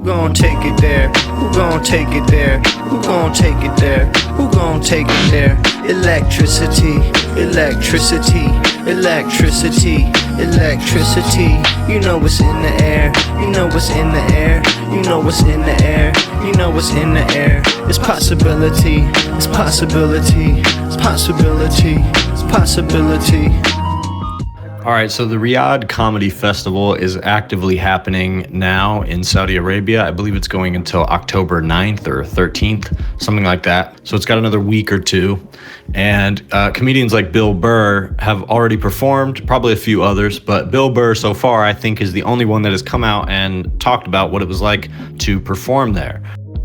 Who gon' take it there? Who gon' take it there? Who gon' take it there? Who gon' take it there? Electricity, electricity, electricity, electricity. You know what's in the air. You know what's in the air. You know what's in the air. You know what's in the air. It's possibility. It's possibility. It's possibility. It's possibility. All right, so the Riyadh Comedy Festival is actively happening now in Saudi Arabia. I believe it's going until October 9th or 13th, something like that. So it's got another week or two. And comedians like Bill Burr have already performed, probably a few others, but Bill Burr so far I think is the only one that has come out and talked about what it was like to perform there.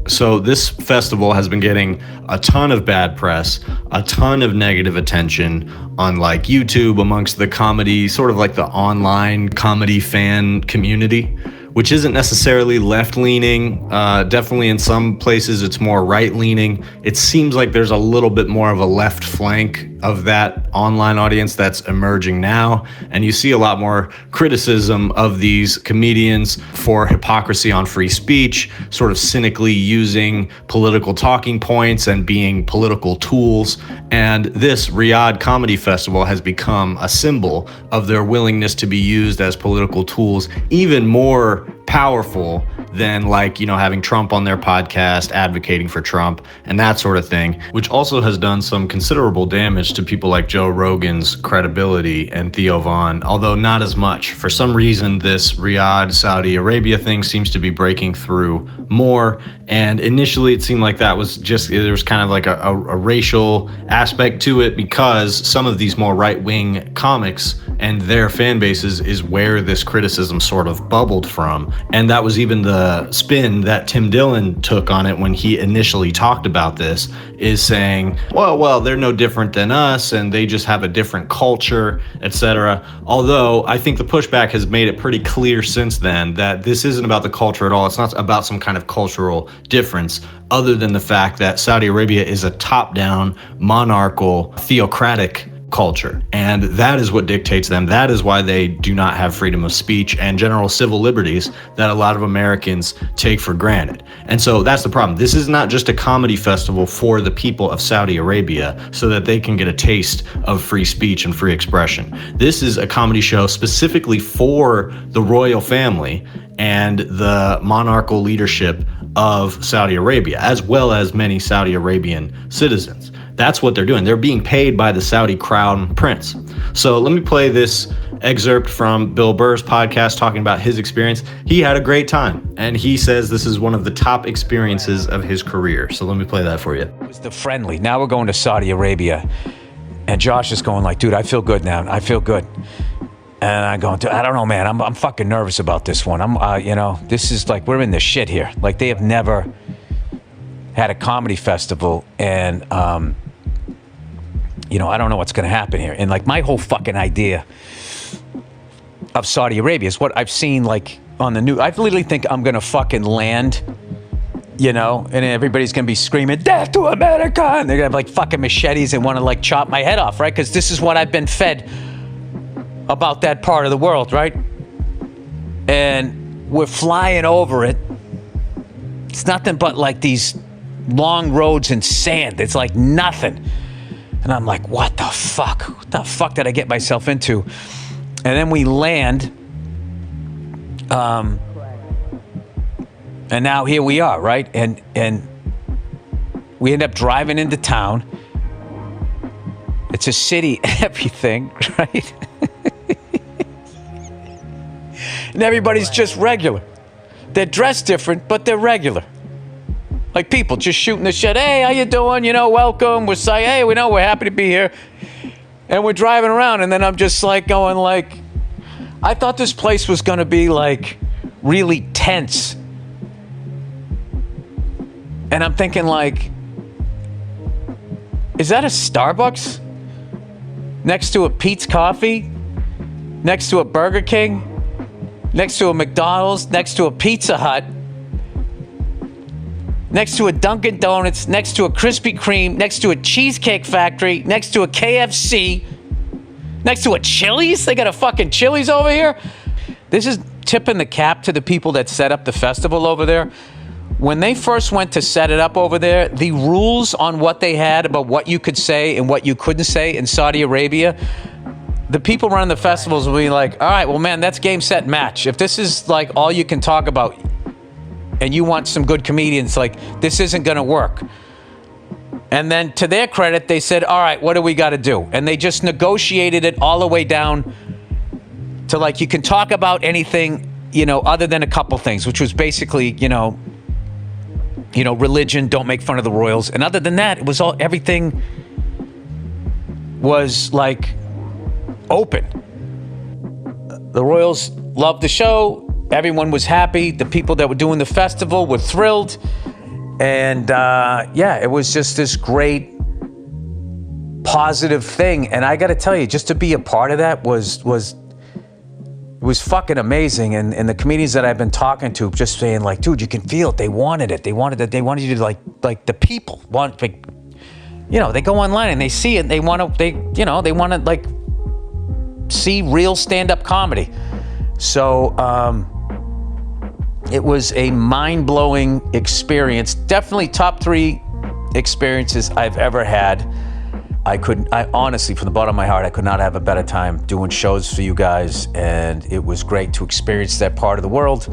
So this festival has been getting a ton of bad press, a ton of negative attention on like YouTube amongst the comedy, sort of like the online comedy fan community, which isn't necessarily left-leaning. Definitely in some places it's more right-leaning. It seems like there's a little bit more of a left flank of that online audience that's emerging now. And you see a lot more criticism of these comedians for hypocrisy on free speech, sort of cynically using political talking points and being political tools. And this Riyadh Comedy Festival has become a symbol of their willingness to be used as political tools, even more powerful than like, you know, having Trump on their podcast, advocating for Trump and that sort of thing, which also has done some considerable damage to people like Joe Rogan's credibility and Theo Von, although not as much. For some reason, this Riyadh, Saudi Arabia thing seems to be breaking through more. And initially it seemed like that was just, there was kind of like a racial aspect to it because some of these more right-wing comics and their fan bases is where this criticism sort of bubbled from. And that was even the spin that Tim Dillon took on it when he initially talked about this, is saying, well, they're no different than us and they just have a different culture, etc. Although I think the pushback has made it pretty clear since then that this isn't about the culture at all. It's not about some kind of cultural difference, other than the fact that Saudi Arabia is a top-down, monarchical, theocratic culture. And that is what dictates them. That is why they do not have freedom of speech and general civil liberties that a lot of Americans take for granted. And so that's the problem. This is not just a comedy festival for the people of Saudi Arabia so that they can get a taste of free speech and free expression. This is a comedy show specifically for the royal family and the monarchical leadership of Saudi Arabia, as well as many Saudi Arabian citizens. That's what they're doing. They're being paid by the Saudi crown prince. So let me play this excerpt from Bill Burr's podcast talking about his experience. He had a great time, and he says this is one of the top experiences of his career. So let me play that for you. It was the friendly. Now we're going to Saudi Arabia, and Josh is going like, dude, I feel good now. I feel good. And I'm going, I don't know, man. I'm fucking nervous about this one. This is like, we're in the shit here. Like, they have never had a comedy festival, and I don't know what's going to happen here. And like, my whole fucking idea of Saudi Arabia is what I've seen like on the news. I literally think I'm going to fucking land, and everybody's going to be screaming, death to America. And they're going to have like fucking machetes and want to like chop my head off, right? Because this is what I've been fed about that part of the world, right? And we're flying over it. It's nothing but like these long roads and sand. It's like nothing. And I'm like, what the fuck? What the fuck did I get myself into? And then we land. And now here we are, right? And we end up driving into town. It's a city, everything, right? And everybody's just regular. They're dressed different, but they're regular. Like people just shooting the shit. Hey, how you doing? Welcome. We're saying, hey, we know we're happy to be here. And we're driving around, and then I'm just like going like, I thought this place was going to be like really tense. And I'm thinking like, is that a Starbucks? Next to a Pete's Coffee? Next to a Burger King? Next to a McDonald's? Next to a Pizza Hut? Next to a Dunkin' Donuts, next to a Krispy Kreme, next to a Cheesecake Factory, next to a KFC, next to a Chili's? They got a fucking Chili's over here? This is tipping the cap to the people that set up the festival over there. When they first went to set it up over there, the rules on what they had about what you could say and what you couldn't say in Saudi Arabia, the people running the festivals will be like, all right, well, man, that's game, set, match. If this is like all you can talk about and you want some good comedians, like this isn't going to work. And then to their credit, they said, all right, what do we got to do? And they just negotiated it all the way down to like, you can talk about anything, you know, other than a couple things, which was basically, you know, religion, don't make fun of the royals. And other than that, it was all, everything was like open. The royals loved the show. Everyone was happy. The people that were doing the festival were thrilled. And yeah, it was just this great positive thing. And I got to tell you, just to be a part of that was fucking amazing. And the comedians that I've been talking to just saying like, dude, you can feel it. They wanted it. They wanted it. They wanted you to like the people want, like, you know, they go online and they see it. They want to like see real stand-up comedy. So it was a mind-blowing experience. Definitely top 3 experiences I've ever had. I honestly, from the bottom of my heart, I could not have a better time doing shows for you guys, and it was great to experience that part of the world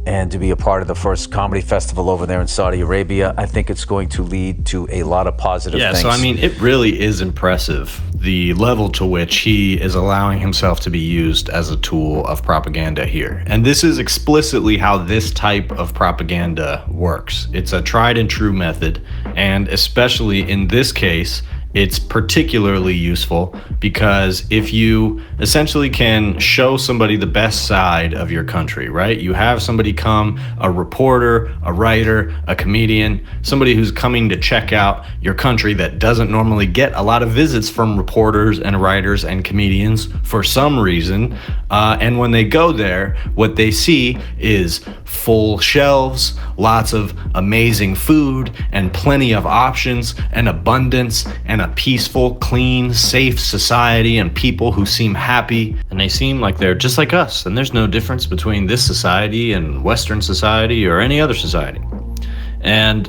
and to be a part of the first comedy festival over there in Saudi Arabia. I think it's going to lead to a lot of positive things. Yeah, so I mean, it really is impressive, the level to which he is allowing himself to be used as a tool of propaganda here. And this is explicitly how this type of propaganda works. It's a tried and true method, and especially in this case, it's particularly useful because if you essentially can show somebody the best side of your country, right? You have somebody come, a reporter, a writer, a comedian, somebody who's coming to check out your country that doesn't normally get a lot of visits from reporters and writers and comedians for some reason. And when they go there, what they see is full shelves, lots of amazing food, and plenty of options, and abundance, and a peaceful, clean, safe society, and people who seem happy, and they seem like they're just like us, and there's no difference between this society and Western society or any other society. And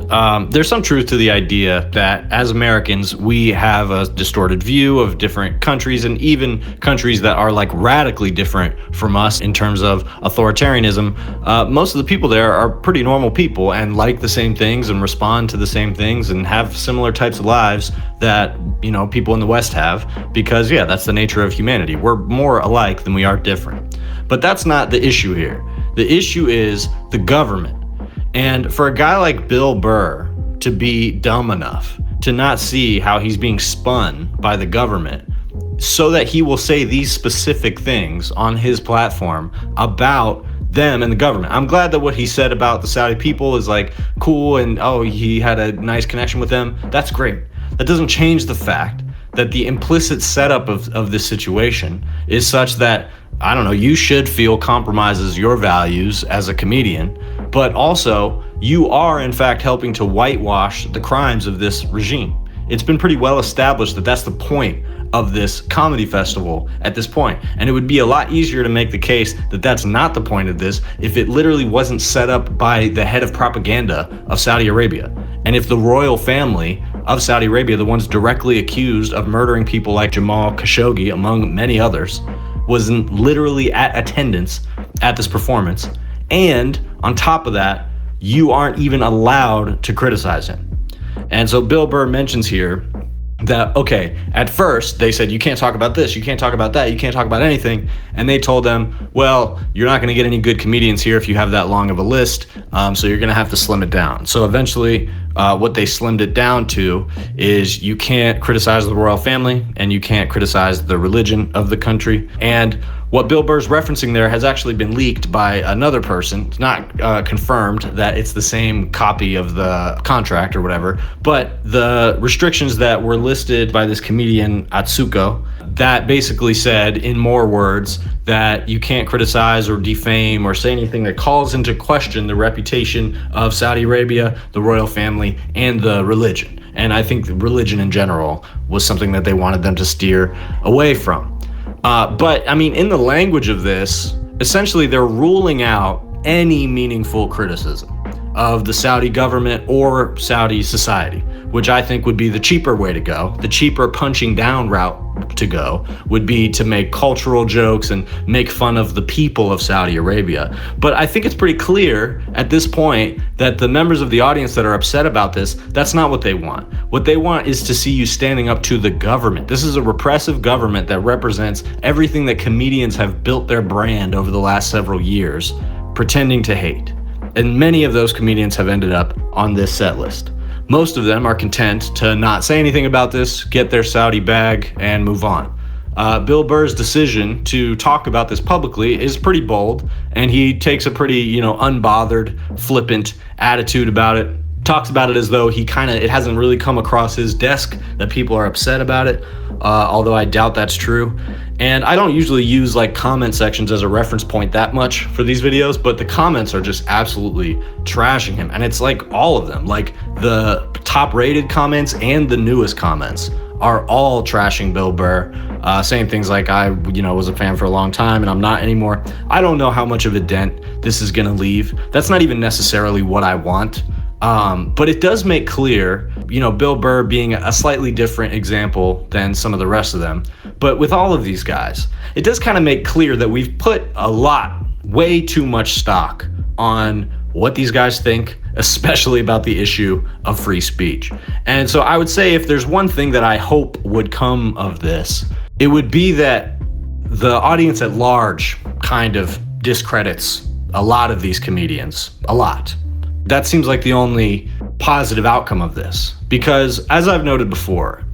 there's some truth to the idea that as Americans, we have a distorted view of different countries, and even countries that are like radically different from us in terms of authoritarianism. Most of the people there are pretty normal people and like the same things and respond to the same things and have similar types of lives that, you know, people in the West have, because yeah, that's the nature of humanity. We're more alike than we are different. But that's not the issue here. The issue is the government. And for a guy like Bill Burr to be dumb enough to not see how he's being spun by the government so that he will say these specific things on his platform about them and the government. I'm glad that what he said about the Saudi people is like cool and oh, he had a nice connection with them. That's great. That doesn't change the fact that the implicit setup of this situation is such that, I don't know, you should feel compromises your values as a comedian, but also you are in fact helping to whitewash the crimes of this regime. It's been pretty well established that that's the point of this comedy festival at this point. And it would be a lot easier to make the case that that's not the point of this if it literally wasn't set up by the head of propaganda of Saudi Arabia. And if the royal family of Saudi Arabia, the ones directly accused of murdering people like Jamal Khashoggi, among many others, was literally at attendance at this performance. And on top of that, you aren't even allowed to criticize him. And so Bill Burr mentions here that, okay, at first they said, you can't talk about this, you can't talk about that, you can't talk about anything. And they told them, well, you're not going to get any good comedians here if you have that long of a list, so you're going to have to slim it down. So eventually what they slimmed it down to is you can't criticize the royal family and you can't criticize the religion of the country. And what Bill Burr's referencing there has actually been leaked by another person. It's not confirmed that it's the same copy of the contract or whatever, but the restrictions that were listed by this comedian Atsuko, that basically said in more words that you can't criticize or defame or say anything that calls into question the reputation of Saudi Arabia, the royal family, and the religion. And I think the religion in general was something that they wanted them to steer away from. But I mean, in the language of this, essentially they're ruling out any meaningful criticism of the Saudi government or Saudi society, which I think would be the cheaper way to go. The cheaper punching down route to go would be to make cultural jokes and make fun of the people of Saudi Arabia. But I think it's pretty clear at this point that the members of the audience that are upset about this, that's not what they want. What they want is to see you standing up to the government. This is a repressive government that represents everything that comedians have built their brand over the last several years, pretending to hate. And many of those comedians have ended up on this set list. Most of them are content to not say anything about this, get their Saudi bag, and move on. Bill Burr's decision to talk about this publicly is pretty bold, and he takes a pretty, unbothered, flippant attitude about it. Talks about it as though it hasn't really come across his desk that people are upset about it, although I doubt that's true. And I don't usually use comment sections as a reference point that much for these videos, but the comments are just absolutely trashing him. And it's all of them, the top rated comments and the newest comments are all trashing Bill Burr, saying things like, I was a fan for a long time and I'm not anymore. I don't know how much of a dent this is gonna leave. That's not even necessarily what I want. But it does make clear, Bill Burr being a slightly different example than some of the rest of them. But with all of these guys, it does kind of make clear that we've put way too much stock on what these guys think, especially about the issue of free speech. And so I would say if there's one thing that I hope would come of this, it would be that the audience at large kind of discredits a lot of these comedians, a lot. That seems like the only positive outcome of this, because as I've noted before,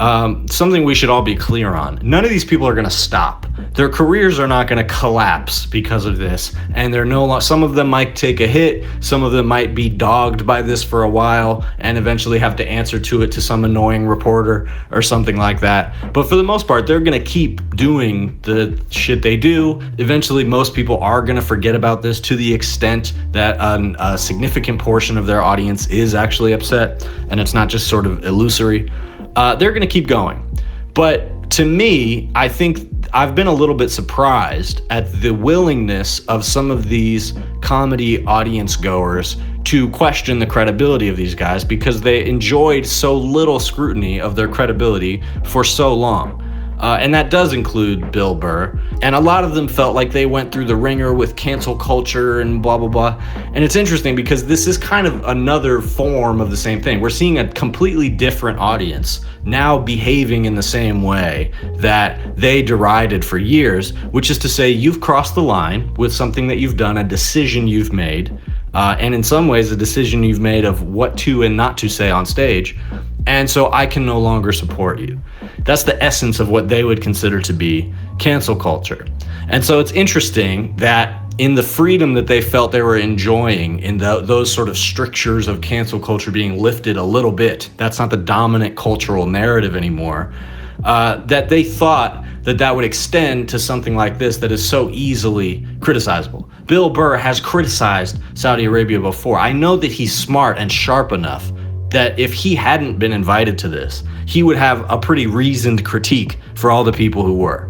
something we should all be clear on, none of these people are going to stop. Their careers are not going to collapse because of this, and some of them might take a hit, some of them might be dogged by this for a while and eventually have to answer to it to some annoying reporter or something like that. But for the most part, they're going to keep doing the shit they do. Eventually, most people are going to forget about this to the extent that a significant portion of their audience is actually upset, and it's not just sort of illusory. They're going to keep going. But to me, I think I've been a little bit surprised at the willingness of some of these comedy audience goers to question the credibility of these guys, because they enjoyed so little scrutiny of their credibility for so long. And that does include Bill Burr. And a lot of them felt like they went through the ringer with cancel culture and blah, blah, blah. And it's interesting because this is kind of another form of the same thing. We're seeing a completely different audience now behaving in the same way that they derided for years, which is to say you've crossed the line with something that you've done, a decision you've made, and in some ways a decision you've made of what to and not to say on stage. And so I can no longer support you. That's the essence of what they would consider to be cancel culture. And so it's interesting that in the freedom that they felt they were enjoying in those sort of strictures of cancel culture being lifted a little bit, that's not the dominant cultural narrative anymore, that they thought that would extend to something like this that is so easily criticizable. Bill Burr has criticized Saudi Arabia before. I know that he's smart and sharp enough that if he hadn't been invited to this, he would have a pretty reasoned critique for all the people who were.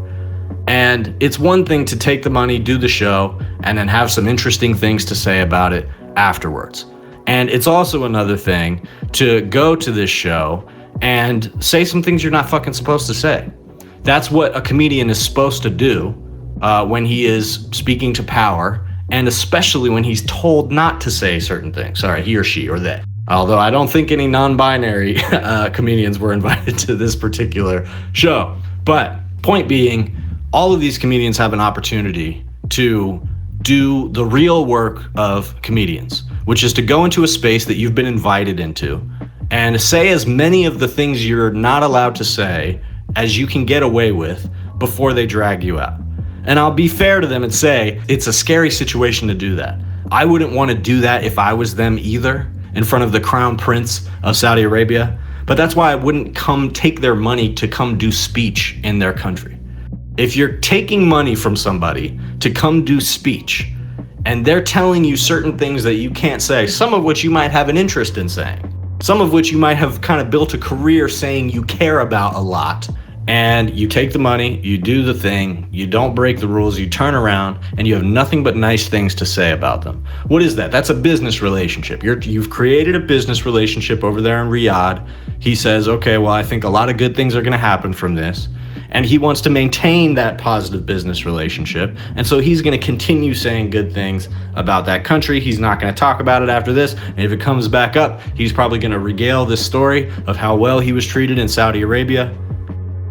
And it's one thing to take the money, do the show, and then have some interesting things to say about it afterwards. And it's also another thing to go to this show and say some things you're not fucking supposed to say. That's what a comedian is supposed to do when he is speaking to power, and especially when he's told not to say certain things. Sorry, he or she or they. Although I don't think any non-binary comedians were invited to this particular show. But point being, all of these comedians have an opportunity to do the real work of comedians, which is to go into a space that you've been invited into and say as many of the things you're not allowed to say as you can get away with before they drag you out. And I'll be fair to them and say it's a scary situation to do that. I wouldn't want to do that if I was them either, in front of the crown prince of Saudi Arabia. But that's why I wouldn't come take their money to come do speech in their country. If you're taking money from somebody to come do speech, and they're telling you certain things that you can't say, some of which you might have an interest in saying, some of which you might have kind of built a career saying you care about a lot, and you take the money, you do the thing, you don't break the rules, you turn around, and you have nothing but nice things to say about them. What is that? That's a business relationship. You've created a business relationship over there in Riyadh. He says, okay, well, I think a lot of good things are going to happen from this. And he wants to maintain that positive business relationship. And so he's going to continue saying good things about that country. He's not going to talk about it after this. And if it comes back up, he's probably going to regale this story of how well he was treated in Saudi Arabia.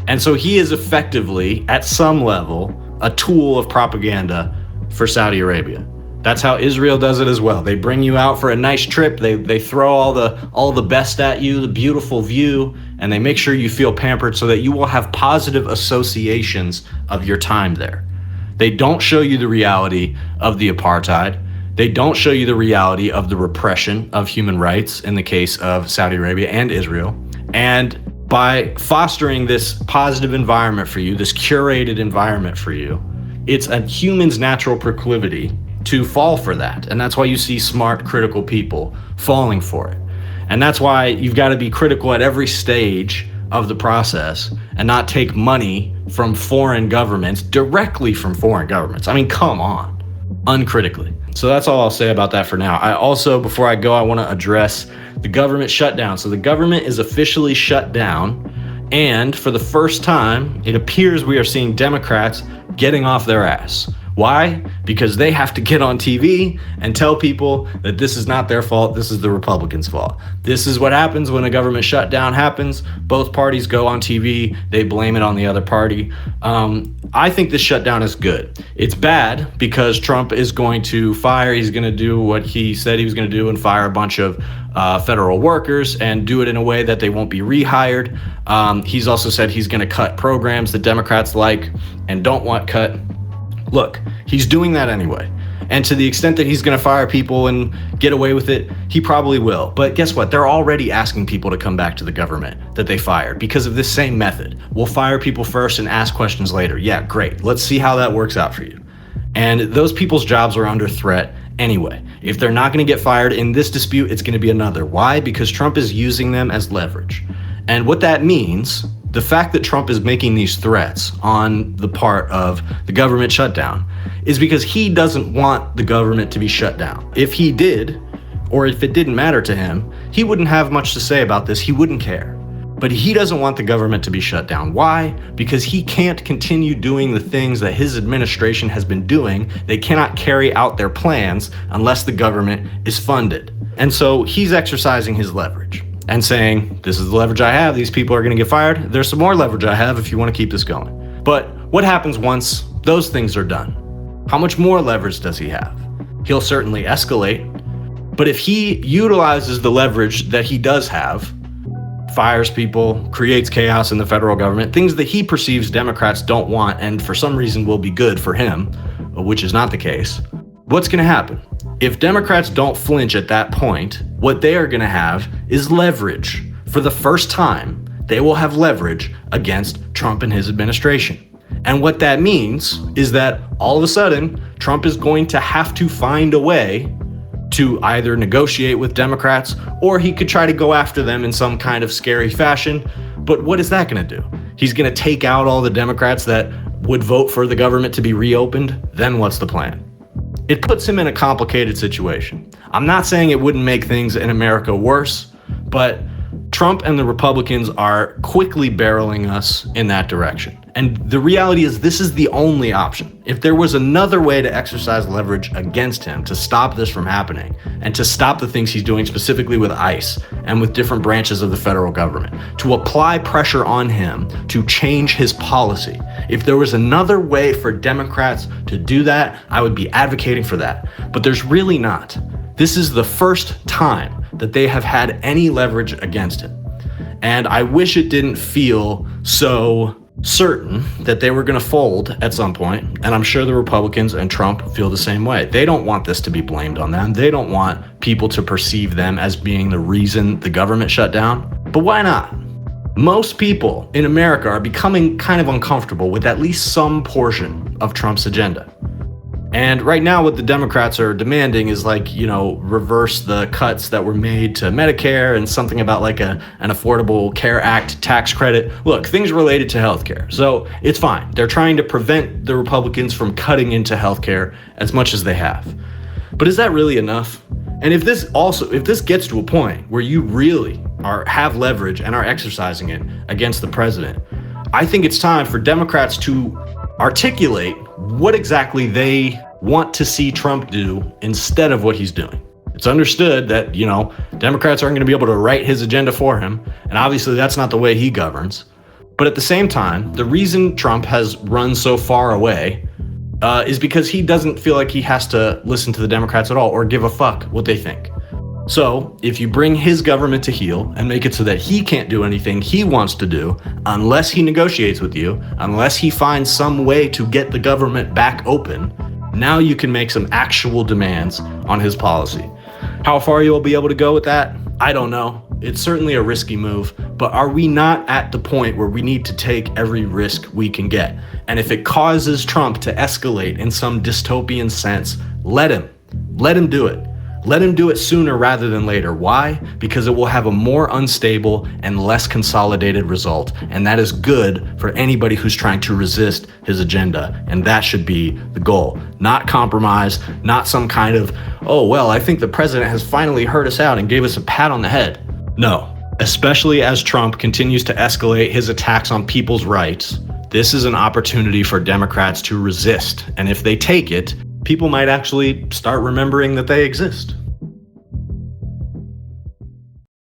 And so he is effectively, at some level, a tool of propaganda for Saudi Arabia. That's how Israel does it as well. They bring you out for a nice trip. They throw all the best at you, the beautiful view, and they make sure you feel pampered so that you will have positive associations of your time there. They don't show you the reality of the apartheid. They don't show you the reality of the repression of human rights in the case of Saudi Arabia and Israel. And by fostering this positive environment for you, this curated environment for you, it's a human's natural proclivity to fall for that. And that's why you see smart, critical people falling for it. And that's why you've got to be critical at every stage of the process and not take money from foreign governments, directly from foreign governments. I mean, come on, uncritically. So that's all I'll say about that for now. I also, before I go, I want to address the government shutdown. So the government is officially shut down. And for the first time, it appears we are seeing Democrats getting off their ass. Why? Because they have to get on TV and tell people that this is not their fault, this is the Republicans' fault. This is what happens when a government shutdown happens. Both parties go on TV, they blame it on the other party. I think this shutdown is good. It's bad because Trump is going to fire, he's going to do what he said he was going to do and fire a bunch of federal workers and do it in a way that they won't be rehired. He's also said he's going to cut programs that Democrats like and don't want cut. Look, he's doing that anyway. And to the extent that he's going to fire people and get away with it, he probably will. But guess what? They're already asking people to come back to the government that they fired because of this same method. We'll fire people first and ask questions later. Yeah, great. Let's see how that works out for you. And those people's jobs are under threat anyway. If they're not going to get fired in this dispute, it's going to be another. Why? Because Trump is using them as leverage. And what that means, the fact that Trump is making these threats on the part of the government shutdown is because he doesn't want the government to be shut down. If he did, or if it didn't matter to him, he wouldn't have much to say about this. He wouldn't care. But he doesn't want the government to be shut down. Why? Because he can't continue doing the things that his administration has been doing. They cannot carry out their plans unless the government is funded. And so he's exercising his leverage and saying, this is the leverage I have. These people are going to get fired. There's some more leverage I have if you want to keep this going. But what happens once those things are done? How much more leverage does he have? He'll certainly escalate. But if he utilizes the leverage that he does have, fires people, creates chaos in the federal government, things that he perceives Democrats don't want and for some reason will be good for him, which is not the case, what's going to happen? If Democrats don't flinch at that point, what they are going to have is leverage. For the first time, they will have leverage against Trump and his administration. And what that means is that all of a sudden, Trump is going to have to find a way to either negotiate with Democrats or he could try to go after them in some kind of scary fashion. But what is that going to do? He's going to take out all the Democrats that would vote for the government to be reopened. Then what's the plan? It puts him in a complicated situation. I'm not saying it wouldn't make things in America worse, but Trump and the Republicans are quickly barreling us in that direction. And the reality is this is the only option. If there was another way to exercise leverage against him to stop this from happening and to stop the things he's doing specifically with ICE and with different branches of the federal government, to apply pressure on him to change his policy, if there was another way for Democrats to do that, I would be advocating for that. But there's really not. This is the first time that they have had any leverage against him. And I wish it didn't feel so certain that they were going to fold at some point. And I'm sure the Republicans and Trump feel the same way. They don't want this to be blamed on them. They don't want people to perceive them as being the reason the government shut down. But why not? Most people in America are becoming kind of uncomfortable with at least some portion of Trump's agenda. And right now what the Democrats are demanding is like, reverse the cuts that were made to Medicare and something about like an Affordable Care Act tax credit. Look, things related to healthcare. So it's fine. They're trying to prevent the Republicans from cutting into healthcare as much as they have. But is that really enough? And if this gets to a point where you really have leverage and are exercising it against the president, I think it's time for Democrats to articulate what exactly they want to see Trump do instead of what he's doing. It's understood that, Democrats aren't going to be able to write his agenda for him. And obviously that's not the way he governs. But at the same time, the reason Trump has run so far away is because he doesn't feel like he has to listen to the Democrats at all or give a fuck what they think. So if you bring his government to heel and make it so that he can't do anything he wants to do unless he negotiates with you, unless he finds some way to get the government back open, now you can make some actual demands on his policy. How far you'll be able to go with that, I don't know. It's certainly a risky move, but are we not at the point where we need to take every risk we can get? And if it causes Trump to escalate in some dystopian sense, let him do it. Let him do it sooner rather than later. Why? Because it will have a more unstable and less consolidated result. And that is good for anybody who's trying to resist his agenda. And that should be the goal. Not compromise, not some kind of, I think the president has finally heard us out and gave us a pat on the head. No, especially as Trump continues to escalate his attacks on people's rights, this is an opportunity for Democrats to resist. And if they take it, people might actually start remembering that they exist.